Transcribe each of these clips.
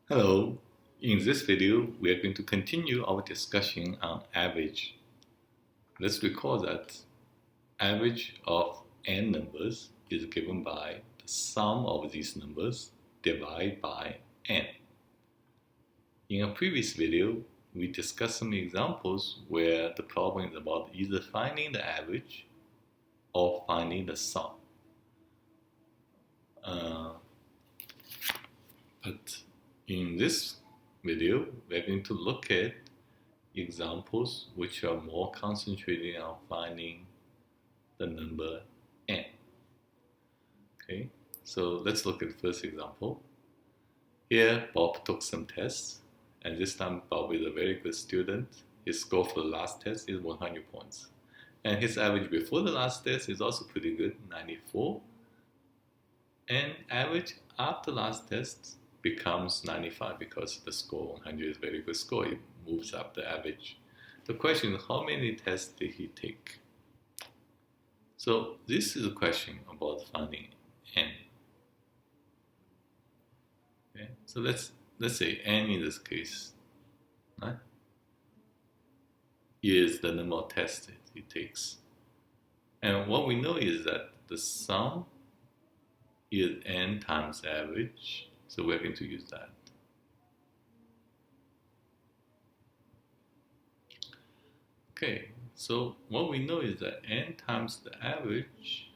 Hello, in this video we are going to continue our discussion on average. Let's recall that average of n numbers is given by the sum of these numbers divided by n. In a previous video we discussed some examples where the problem is about either finding the average or finding the sum. But in this video we're going to look at examples which are more concentrated on finding the number n. Okay, so let's look at the first example. Here Bob took some tests, and this time Bob is a very good student. His score for the last test is 100 points, and his average before the last test is also pretty good, 94, and average after last test becomes 95 because the score 100 is a very good score. It moves up the average. The question is, how many tests did he take? So this is a question about finding n. Okay? So let's say n in this case, right, is the number of tests that it takes. And what we know is that the sum is n times average, so we're going to use that. Okay, so what we know is that n times the average,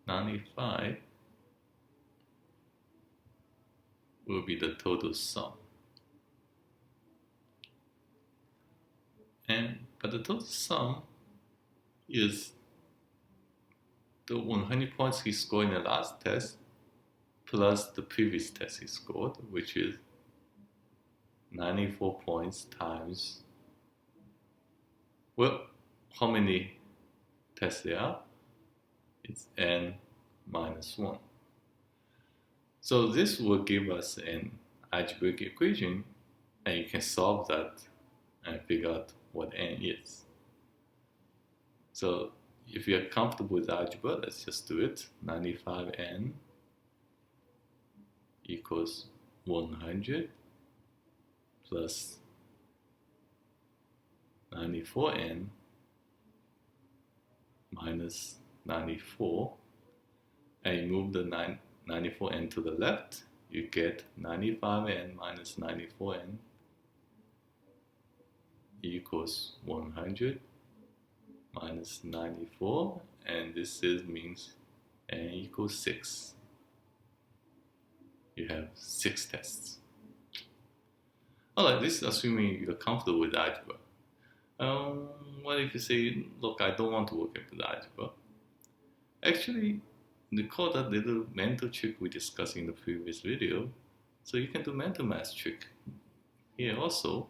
95, will be the total sum. But the total sum is the 100 points he scored in the last test plus the previous test he scored, which is 94 points times, well, how many tests there are? It's n minus 1. So this will give us an algebraic equation, and you can solve that and figure out what n is. So if you're comfortable with algebra, let's just do it. 95n equals 100 plus 94n minus 94, and you move the 94n to the left, you get 95n minus 94n equals 100 minus 94, and this means n equals 6. You have 6 tests. Alright, this is assuming you're comfortable with algebra. What if you say, look, I don't want to work with algebra? Actually, recall that little mental trick we discussed in the previous video. So you can do mental math trick here also.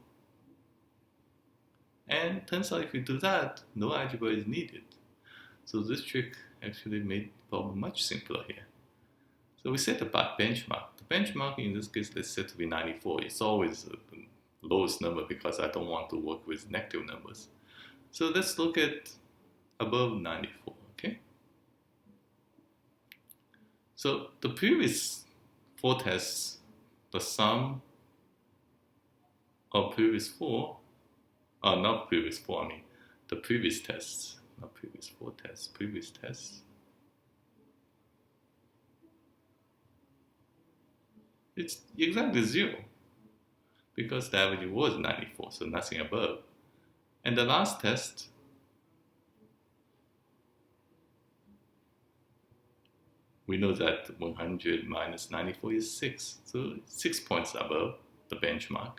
And turns out if you do that, no algebra is needed. So this trick actually made the problem much simpler here. So we set a benchmark. The benchmark in this case, let's set to be 94. It's always the lowest number because I don't want to work with negative numbers. So let's look at above 94, okay? So the previous 4 tests, the sum of previous 4, not previous 4, I mean the previous tests, not previous 4 tests, previous tests. It's exactly 0 because the average was 94, so nothing above. And the last test, we know that 100 minus 94 is 6, so 6 points above the benchmark.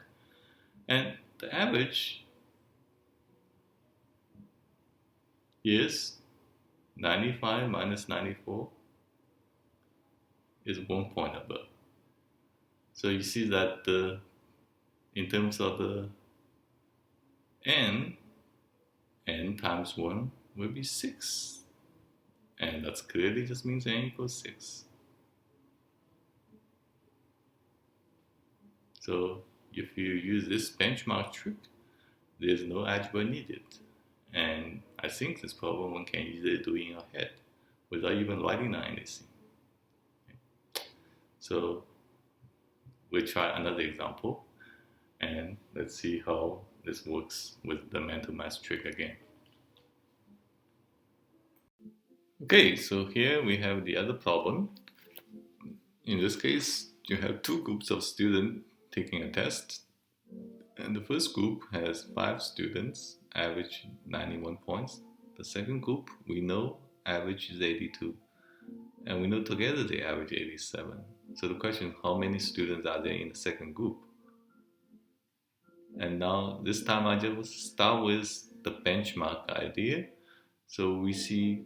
And the average is 95 minus 94 is 1 point above. So you see that in terms of the n times 1 will be 6. And that clearly just means n equals 6. So if you use this benchmark trick, there's no algebra needed. And I think this problem one can easily do in your head without even writing down anything. Okay. So we'll try another example and let's see how this works with the mental math trick again. Okay, so here we have the other problem. In this case, you have two groups of students taking a test, and the first group has 5 students, average 91 points. The second group, we know average is 82, and we know together they average 87. So the question is, how many students are there in the second group? And now this time I just start with the benchmark idea. So we see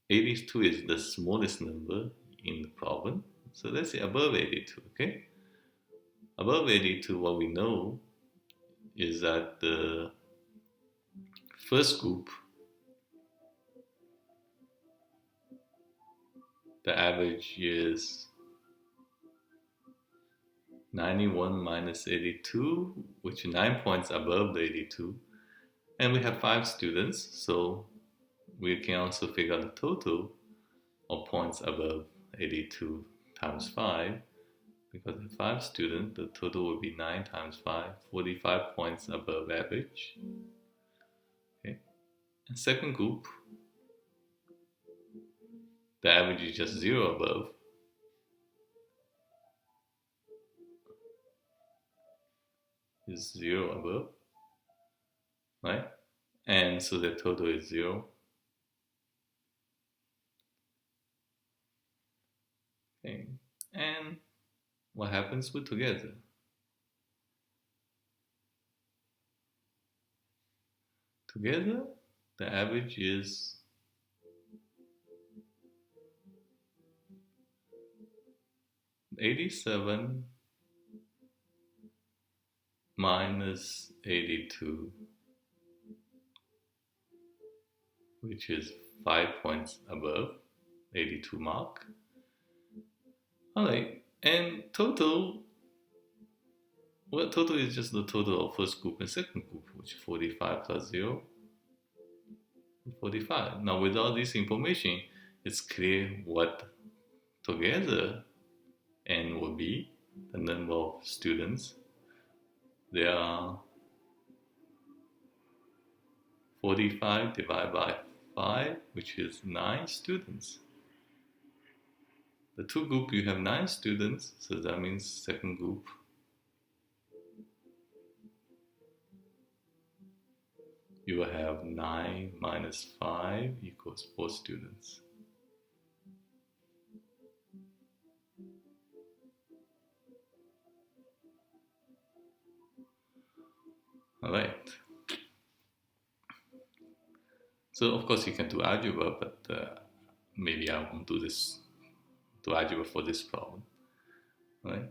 82 is the smallest number in the problem. So let's say above 82, okay? Above 82, what we know is that the first group, the average is 91 minus 82, which is 9 points above the 82. And we have 5 students, so we can also figure out the total of points above 82 times 5. Because in 5 students, the total will be 9 times 5, 45 points above average. Okay. And second group, the average is just 0 above. Is 0 above, right? And so the total is 0. Okay. And what happens with together? Together, the average is 87 minus 82, which is 5 points above 82 mark. All right, and total, well, total is just the total of first group and second group, which is 45 plus 0, 45. Now, with all this information, it's clear what together n will be, the number of students. There are 45 divided by 5, which is 9 students. The two group, you have 9 students, so that means second group you will have 9 minus 5 equals 4 students. All right. So of course you can do algebra, but maybe I won't do algebra for this problem. All right.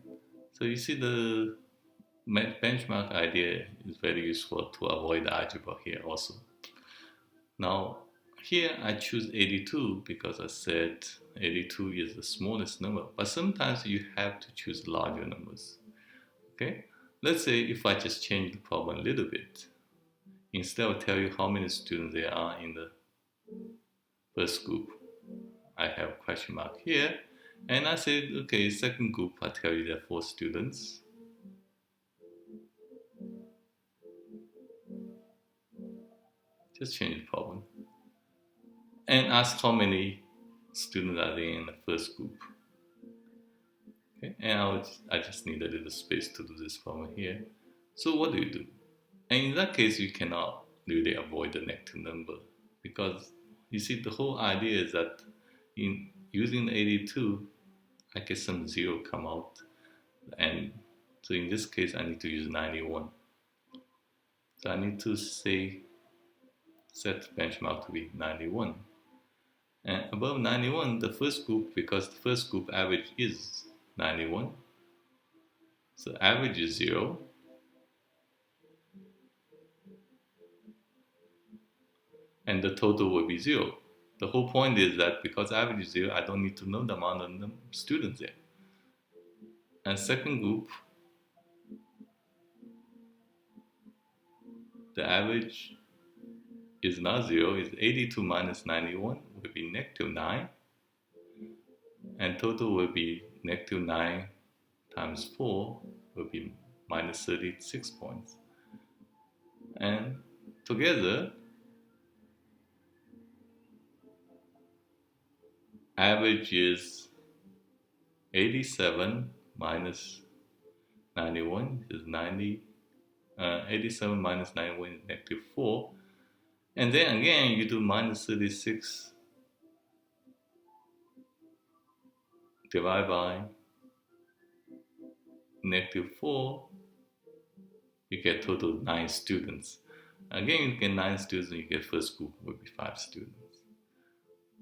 So you see the benchmark idea is very useful to avoid algebra here also. Now here I choose 82 because I said 82 is the smallest number, but sometimes you have to choose larger numbers. Okay, let's say if I just change the problem a little bit, instead of tell you how many students there are in the first group, I have a question mark here, and I said, okay, second group, I tell you there are 4 students. Just change the problem and ask how many students are there in the first group. Okay, and I just need a little space to do this problem here. So what do? And in that case, you cannot really avoid the negative number, because you see the whole idea is that in using 82, I get some 0 come out, and so in this case I need to use 91. So I need to set benchmark to be 91. And above 91, the first group, because the first group average is 91, so average is 0. And the total will be 0. The whole point is that because average is 0, I don't need to know the amount of students there. And second group, the average is not 0, it's 82 minus 91 will be negative 9. And total will be negative 9 times 4 will be minus 36 points. And together, average is 87 minus 91 is 87 minus 91 is negative 4. And then again, you do minus 36 divided by negative 4, you get total 9 students. Again, you get 9 students, and you get first group will be 5 students.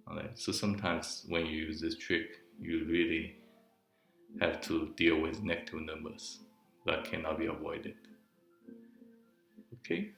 All right. So sometimes when you use this trick, you really have to deal with negative numbers that cannot be avoided. Okay.